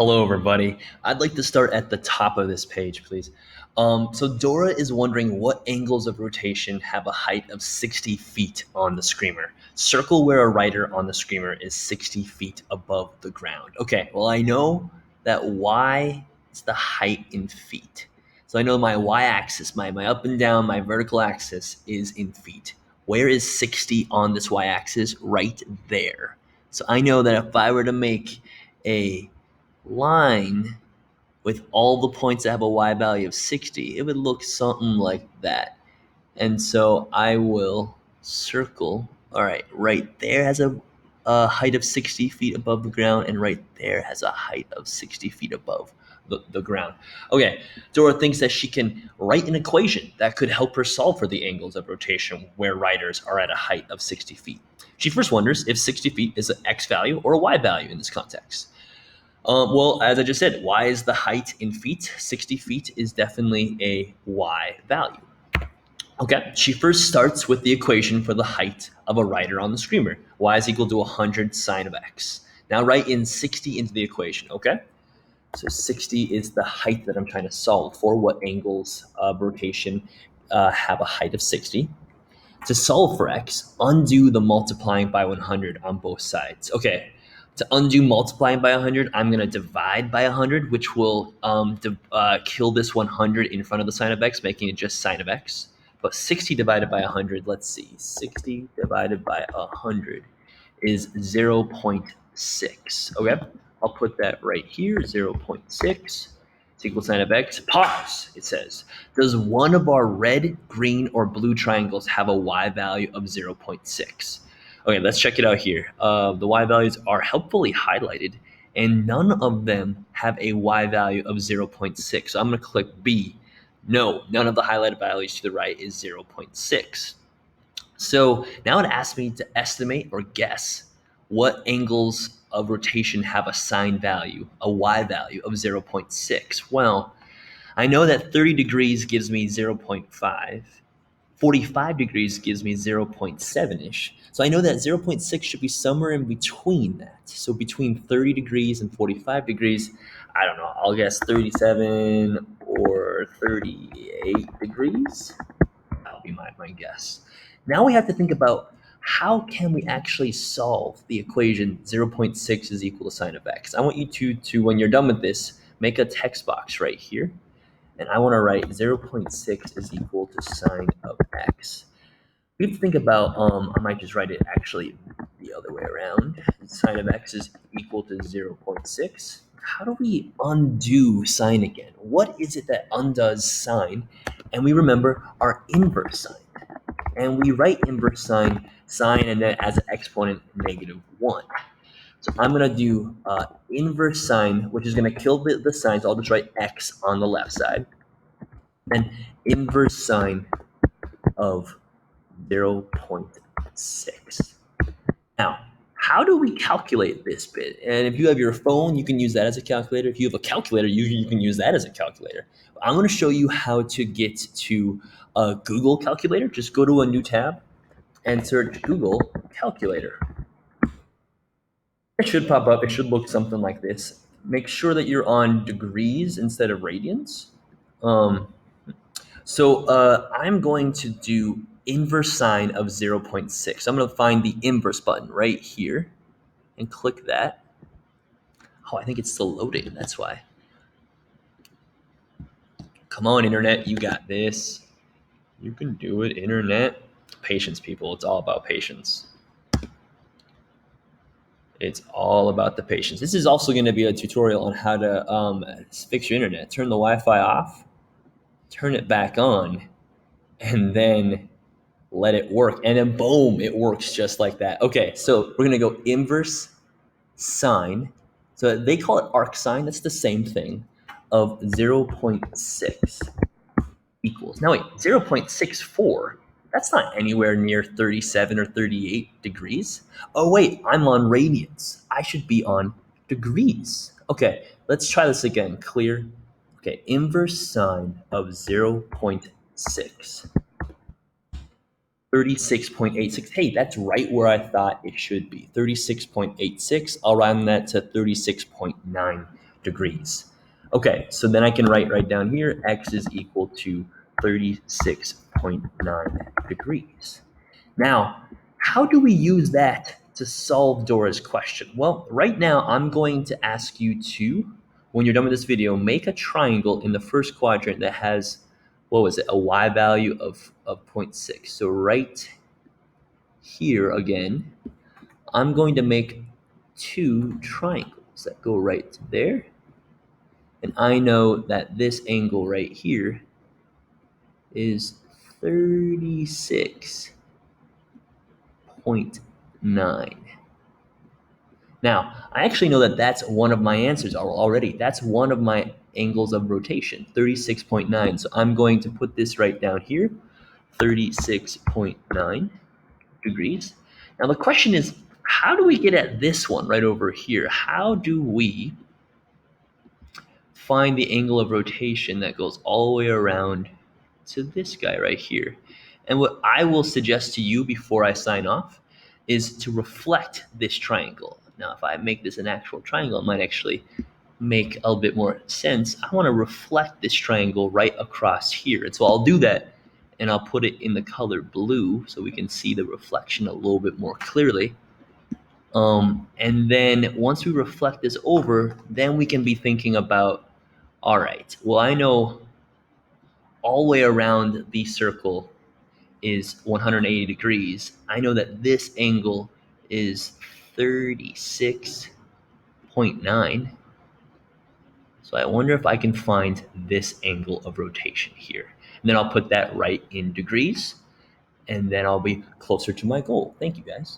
Hello, everybody. I'd like to start at the top of this page, please. So Dora is wondering what angles of rotation have a height of 60 feet on the screamer. Circle where a writer on the screamer is 60 feet above the ground. Okay, well, I know that y is the height in feet. So I know my y-axis, my up and down, my vertical axis is in feet. Where is 60 on this y-axis? Right there. So I know that if I were to make a line with all the points that have a y value of 60, it would look something like that. And so I will circle, all right, right there has a height of 60 feet above the ground, and right there has a height of 60 feet above the ground. Okay, Dora thinks that she can write an equation that could help her solve for the angles of rotation where riders are at a height of 60 feet. She first wonders if 60 feet is an x value or a y value in this context. Well, as I just said, y is the height in feet. 60 feet is definitely a y value. Okay, she first starts with the equation for the height of a rider on the screamer. Y is equal to 100 sine of x. Now write in 60 into the equation, okay? So 60 is the height that I'm trying to solve for. What angles of rotation have a height of 60? To solve for x, undo the multiplying by 100 on both sides. Okay, to undo multiplying by 100, I'm going to divide by 100, which will kill this 100 in front of the sine of x, making it just sine of x. But 60 divided by 100, let's see, 60 divided by 100 is 0.6. Okay, I'll put that right here, 0.6. It's equal sine of x. Pause, it says. Does one of our red, green, or blue triangles have a y value of 0.6? Okay, let's check it out here. The y values are helpfully highlighted, and none of them have a y value of 0.6. So I'm going to click B. No, none of the highlighted values to the right is 0.6. So now it asks me to estimate or guess what angles of rotation have a sine value, a y value of 0.6. Well, I know that 30 degrees gives me 0.5. 45 degrees gives me 0.7-ish. So I know that 0.6 should be somewhere in between that. So between 30 degrees and 45 degrees, I don't know, I'll guess 37 or 38 degrees. That'll be my guess. Now we have to think about how can we actually solve the equation 0.6 is equal to sine of x. I want you to when you're done with this, make a text box right here. And I want to write 0.6 is equal to sine of x. We have to think about, I might just write it actually the other way around. Sine of x is equal to 0.6. How do we undo sine again? What is it that undoes sine? And we remember our inverse sine. And we write inverse sine, and then as an exponent, -1. So I'm going to do inverse sine, which is going to kill the sine, so I'll just write x on the left side. Then inverse sine of 0.6. Now, how do we calculate this bit? And if you have your phone, you can use that as a calculator. If you have a calculator, you can use that as a calculator. I'm going to show you how to get to a Google calculator. Just go to a new tab and search Google calculator. It should pop up. It should look something like this. Make sure that you're on degrees instead of radians. I'm going to do inverse sine of 0.6. I'm going to find the inverse button right here and click that. Oh, I think it's still loading. That's why. Come on, internet. You got this. You can do it, internet. Patience, people. It's all about patience. It's all about the patience. This is also going to be a tutorial on how to fix your internet. Turn the Wi-Fi off, turn it back on, and then let it work. And then boom, it works just like that. Okay, so we're going to go inverse sine. So they call it arc sine. That's the same thing of 0.6 equals. Now wait, 0.64, that's not anywhere near 37 or 38 degrees. Oh wait, I'm on radians. I should be on degrees. Okay, let's try this again. Clear. Okay, inverse sine of 0.6. 36.86. Hey, that's right where I thought it should be. 36.86. I'll round that to 36.9. degrees. Okay, so then I can write right down here, x is equal to 36.9 degrees. Now, how do we use that to solve Dora's question? Well, right now I'm going to ask you to, when you're done with this video, make a triangle in the first quadrant that has, what was it, a y value of 0.6. So right here again, I'm going to make two triangles that go right there. And I know that this angle right here is 36.9. Now, I actually know that that's one of my answers already. That's one of my angles of rotation, 36.9. So I'm going to put this right down here, 36.9 degrees. Now the question is, how do we get at this one right over here? How do we find the angle of rotation that goes all the way around to this guy right here? And what I will suggest to you before I sign off is to reflect this triangle. Now, if I make this an actual triangle, it might actually make a little bit more sense. I want to reflect this triangle right across here. And so I'll do that, and I'll put it in the color blue so we can see the reflection a little bit more clearly. And then once we reflect this over, then we can be thinking about, all right, well, I know all the way around the circle is 180 degrees. I know that this angle is 36.9. So I wonder if I can find this angle of rotation here. And then I'll put that right in degrees, and then I'll be closer to my goal. Thank you, guys.